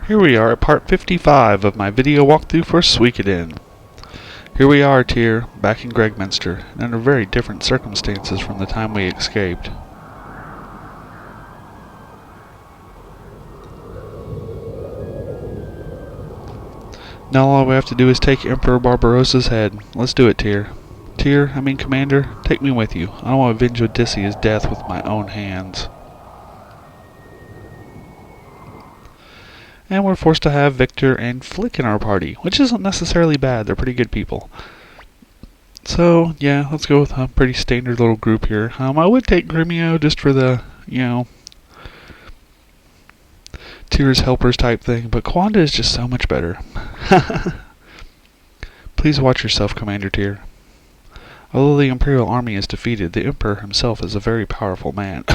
Here we are at part 55 of my video walkthrough for Suikoden. Here we are, Tyr, back in Gregminster, and under very different circumstances from the time we escaped. Now all we have to do is take Emperor Barbarossa's head. Let's do it, Tyr. Commander, take me with you. I want to avenge Odysseus' death with my own hands. And we're forced to have Victor and Flick in our party, which isn't necessarily bad. They're pretty good people. So, yeah, let's go with a pretty standard little group here. I would take Gremio just for the, Tyr's helpers type thing, but Quanda is just so much better. Please watch yourself, Commander Tyr. Although the Imperial Army is defeated, the Emperor himself is a very powerful man.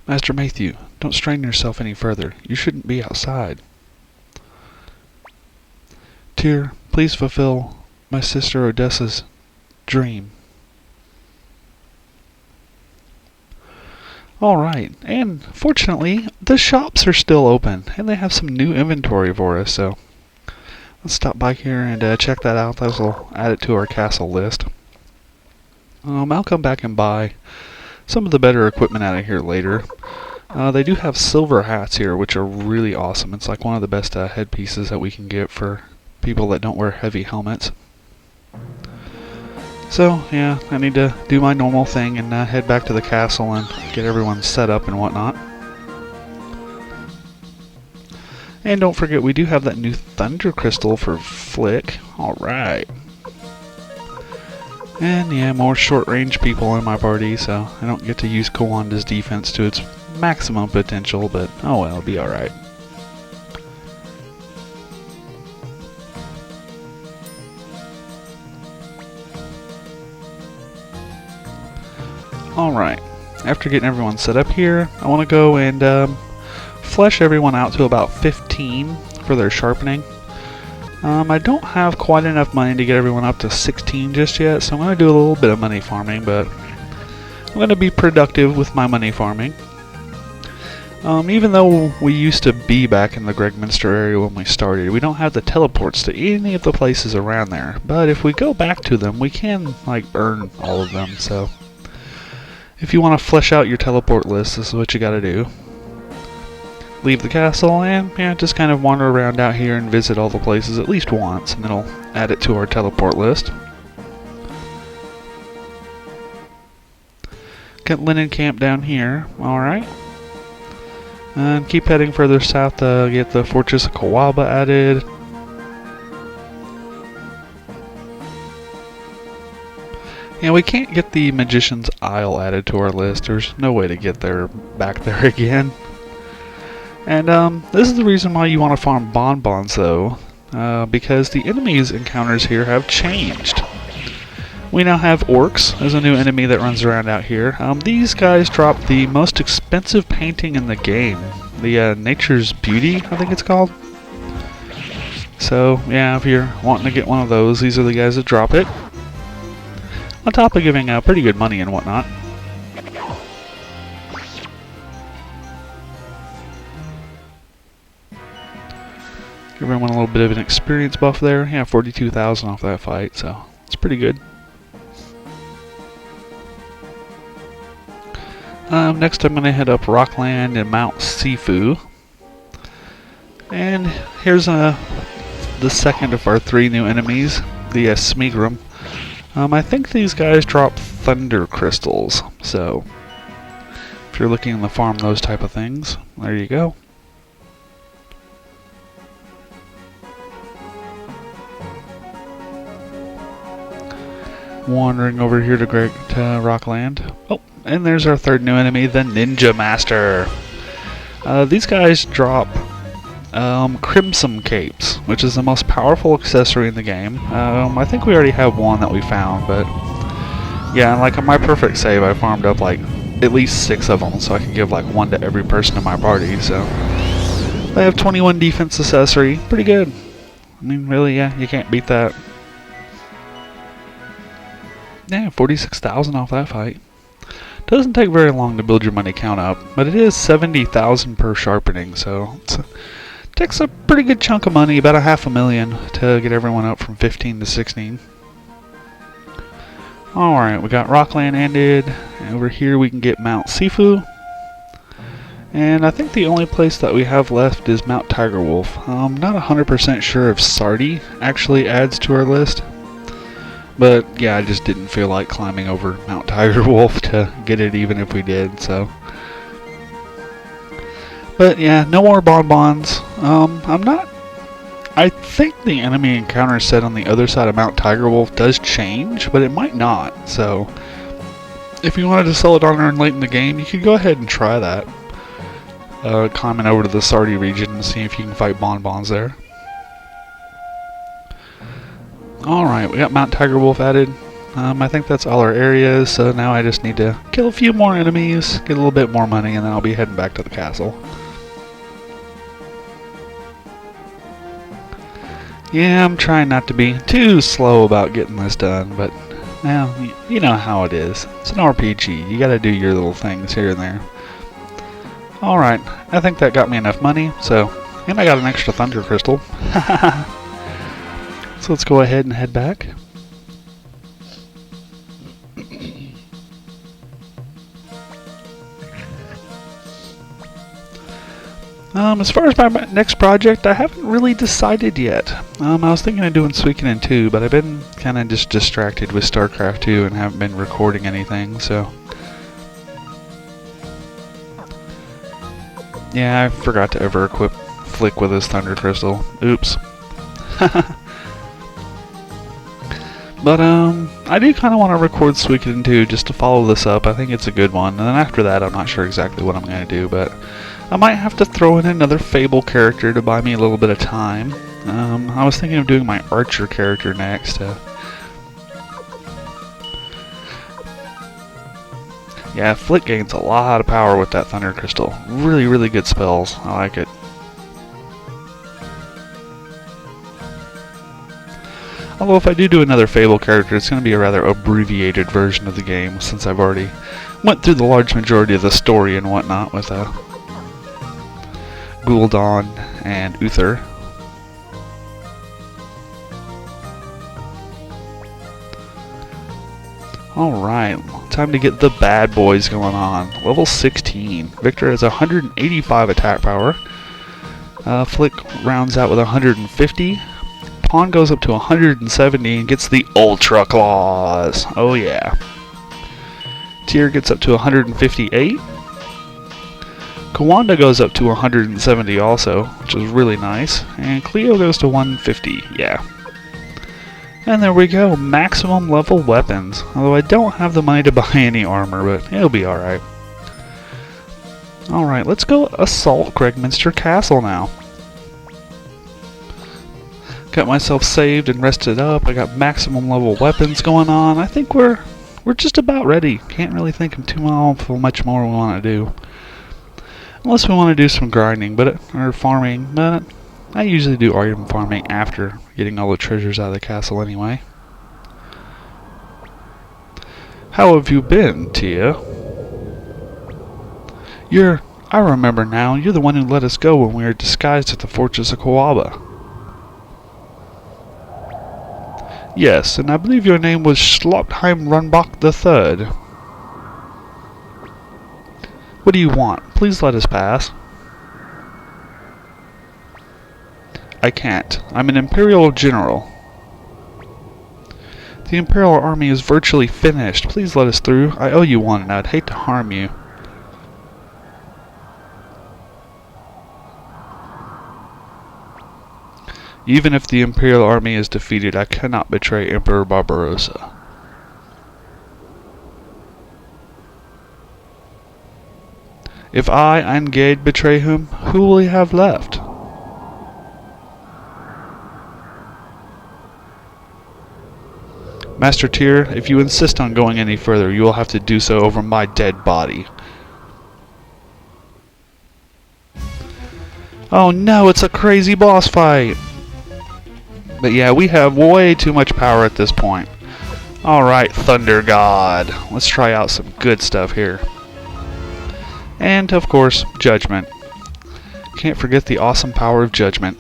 Master Matthew, don't strain yourself any further. You shouldn't be outside. Tyr, please fulfill my sister Odessa's dream. Alright, and fortunately, the shops are still open, and they have some new inventory for us, so let's stop by here and check that out. That will add it to our castle list. I'll come back and buy some of the better equipment out of here later. They do have silver hats here, which are really awesome. It's like one of the best headpieces that we can get for people that don't wear heavy helmets. So, yeah, I need to do my normal thing and head back to the castle and get everyone set up and whatnot. And don't forget, we do have that new Thunder Crystal for Flick. Alright. And yeah, more short-range people in my party, so I don't get to use Kwanda's defense to its maximum potential, but oh well, it'll be alright. Alright, after getting everyone set up here, I want to go and flesh everyone out to about 15 for their sharpening. I don't have quite enough money to get everyone up to 16 just yet, so I'm going to do a little bit of money farming, but I'm going to be productive with my money farming. Even though we used to be back in the Gregminster area when we started, we don't have the teleports to any of the places around there. But if we go back to them, we can, earn all of them, so if you want to flesh out your teleport list, this is what you got to do. Leave the castle and just kind of wander around out here and visit all the places at least once, and then I'll add it to our teleport list. Get Linen Camp down here, alright. And keep heading further south to get the Fortress of Kawaba added. And we can't get the Magician's Isle added to our list. There's no way to get back there again. And this is the reason why you want to farm bonbons, though, because the enemies encounters here have changed. We now have orcs as a new enemy that runs around out here. These guys drop the most expensive painting in the game, the Nature's Beauty, I think it's called. So yeah, if you're wanting to get one of those, these are the guys that drop it. On top of giving out pretty good money and whatnot. Give everyone a little bit of an experience buff there. Yeah, 42,000 off that fight, so it's pretty good. Next I'm going to head up Rockland and Mount Sifu. And here's the second of our 3 new enemies, the Smigrum. I think these guys drop Thunder Crystals, so if you're looking to farm those type of things, there you go. Wandering over here to Rockland. Oh, and there's our 3rd new enemy, the Ninja Master. These guys drop Crimson Capes, which is the most powerful accessory in the game. I think we already have one that we found, but yeah, on my perfect save, I farmed up at least 6 of them, so I can give one to every person in my party. So they have 21 defense accessory, pretty good. I mean, really, yeah, you can't beat that. Yeah, 46,000 off that fight. Doesn't take very long to build your money count up, but it is 70,000 per sharpening, so it takes a pretty good chunk of money, about $500,000 to get everyone up from 15 to 16. Alright, we got Rockland ended. Over here we can get Mount Sifu. And I think the only place that we have left is Mount Tiger Wolf. I'm not 100% sure if Sardi actually adds to our list. But yeah, I just didn't feel like climbing over Mount Tiger Wolf to get it even if we did, so. But yeah, no more bonbons. I think the enemy encounter set on the other side of Mount Tiger Wolf does change, but it might not. So, if you wanted to sell it on late in the game, you could go ahead and try that. Climbing over to the Sardi region and see if you can fight bonbons there. Alright, we got Mount Tiger Wolf added. I think that's all our areas, so now I just need to kill a few more enemies, get a little bit more money, and then I'll be heading back to the castle. Yeah, I'm trying not to be too slow about getting this done, but, well, you know how it is. It's an RPG. You gotta do your little things here and there. Alright, I think that got me enough money, so, and I got an extra Thunder Crystal. So let's go ahead and head back. As far as my next project, I haven't really decided yet. I was thinking of doing Suikoden 2, but I've been kind of just distracted with StarCraft 2 and haven't been recording anything, so. Yeah, I forgot to ever equip Flick with his Thunder Crystal. Oops. But, I do kind of want to record Suikoden 2 just to follow this up. I think it's a good one. And then after that, I'm not sure exactly what I'm going to do, but I might have to throw in another Fable character to buy me a little bit of time. I was thinking of doing my Archer character next. Yeah, Flick gains a lot of power with that Thunder Crystal. Really, really good spells. I like it. Although if I do another Fable character, it's going to be a rather abbreviated version of the game, since I've already went through the large majority of the story and whatnot with Gul'dan and Uther. Alright, time to get the bad boys going on. Level 16. Victor has 185 attack power. Flick rounds out with 150. Pawn goes up to 170 and gets the Ultra Claws. Oh yeah. Tyr gets up to 158. Kawanda goes up to 170 also, which is really nice. And Cleo goes to 150. Yeah. And there we go. Maximum level weapons. Although I don't have the money to buy any armor, but it'll be alright. Alright, let's go assault Gregminster Castle now. Got myself saved and rested up. I got maximum level weapons going on. I think we're just about ready. Can't really think of too much more we want to do. Unless we want to do some grinding, or farming, but I usually do item farming after getting all the treasures out of the castle anyway. How have you been, Tia? I remember now. You're the one who let us go when we were disguised at the Fortress of Kawaba. Yes, and I believe your name was Schloptheim Runbach III. What do you want? Please let us pass. I can't. I'm an Imperial General. The Imperial Army is virtually finished. Please let us through. I owe you one, and I'd hate to harm you. Even if the Imperial Army is defeated, I cannot betray Emperor Barbarossa. If I, Angade, betray him, who will he have left? Master Tyr, if you insist on going any further, you will have to do so over my dead body. Oh no, it's a crazy boss fight! But yeah, we have way too much power at this point. Alright, Thunder God. Let's try out some good stuff here. And, of course, Judgment. Can't forget the awesome power of Judgment.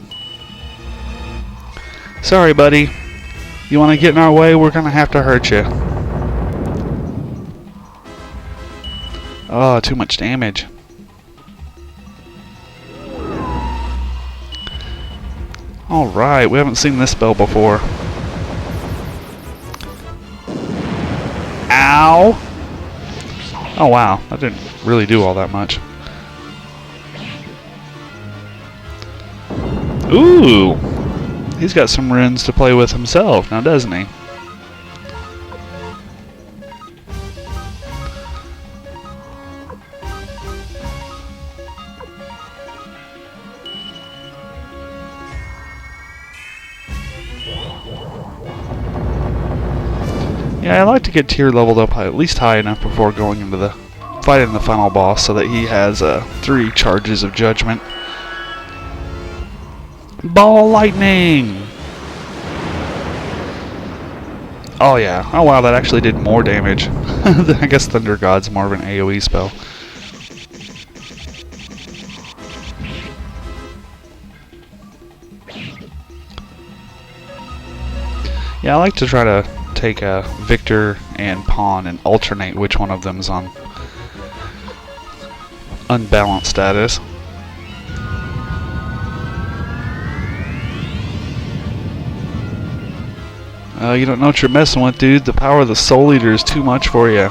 Sorry, buddy. You want to get in our way? We're going to have to hurt you. Oh, too much damage. Alright, we haven't seen this spell before. Ow! Oh wow, that didn't really do all that much. Ooh! He's got some runes to play with himself now, doesn't he? Yeah, I like to get tier leveled up at least high enough before going into the fighting the final boss so that he has 3 charges of Judgment. Ball lightning! Oh yeah. Oh wow, that actually did more damage. I guess Thunder God's more of an AoE spell. Yeah, I like to try to take Victor and Pawn and alternate which one of them's on unbalanced status. You don't know what you're messing with, dude. The power of the Soul Eater is too much for you.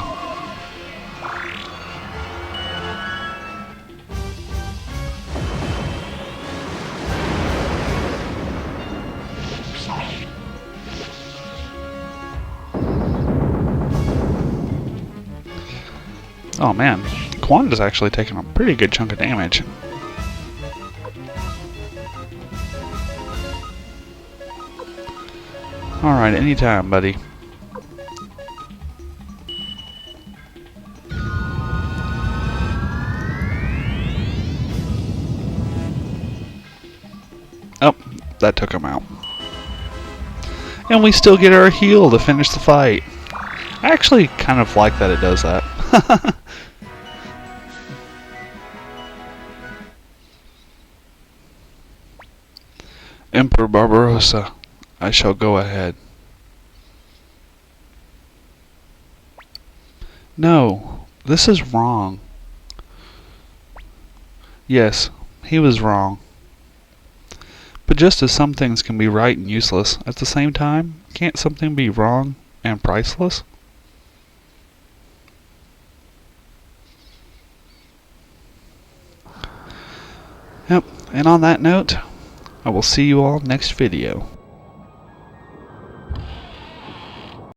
Oh man, Quanda's actually taking a pretty good chunk of damage. Alright, anytime, buddy. Oh, that took him out. And we still get our heal to finish the fight. I actually kind of like that it does that. Emperor Barbarossa, I shall go ahead. No, this is wrong. Yes, he was wrong. But just as some things can be right and useless, at the same time, can't something be wrong and priceless? Yep, and on that note, I will see you all next video.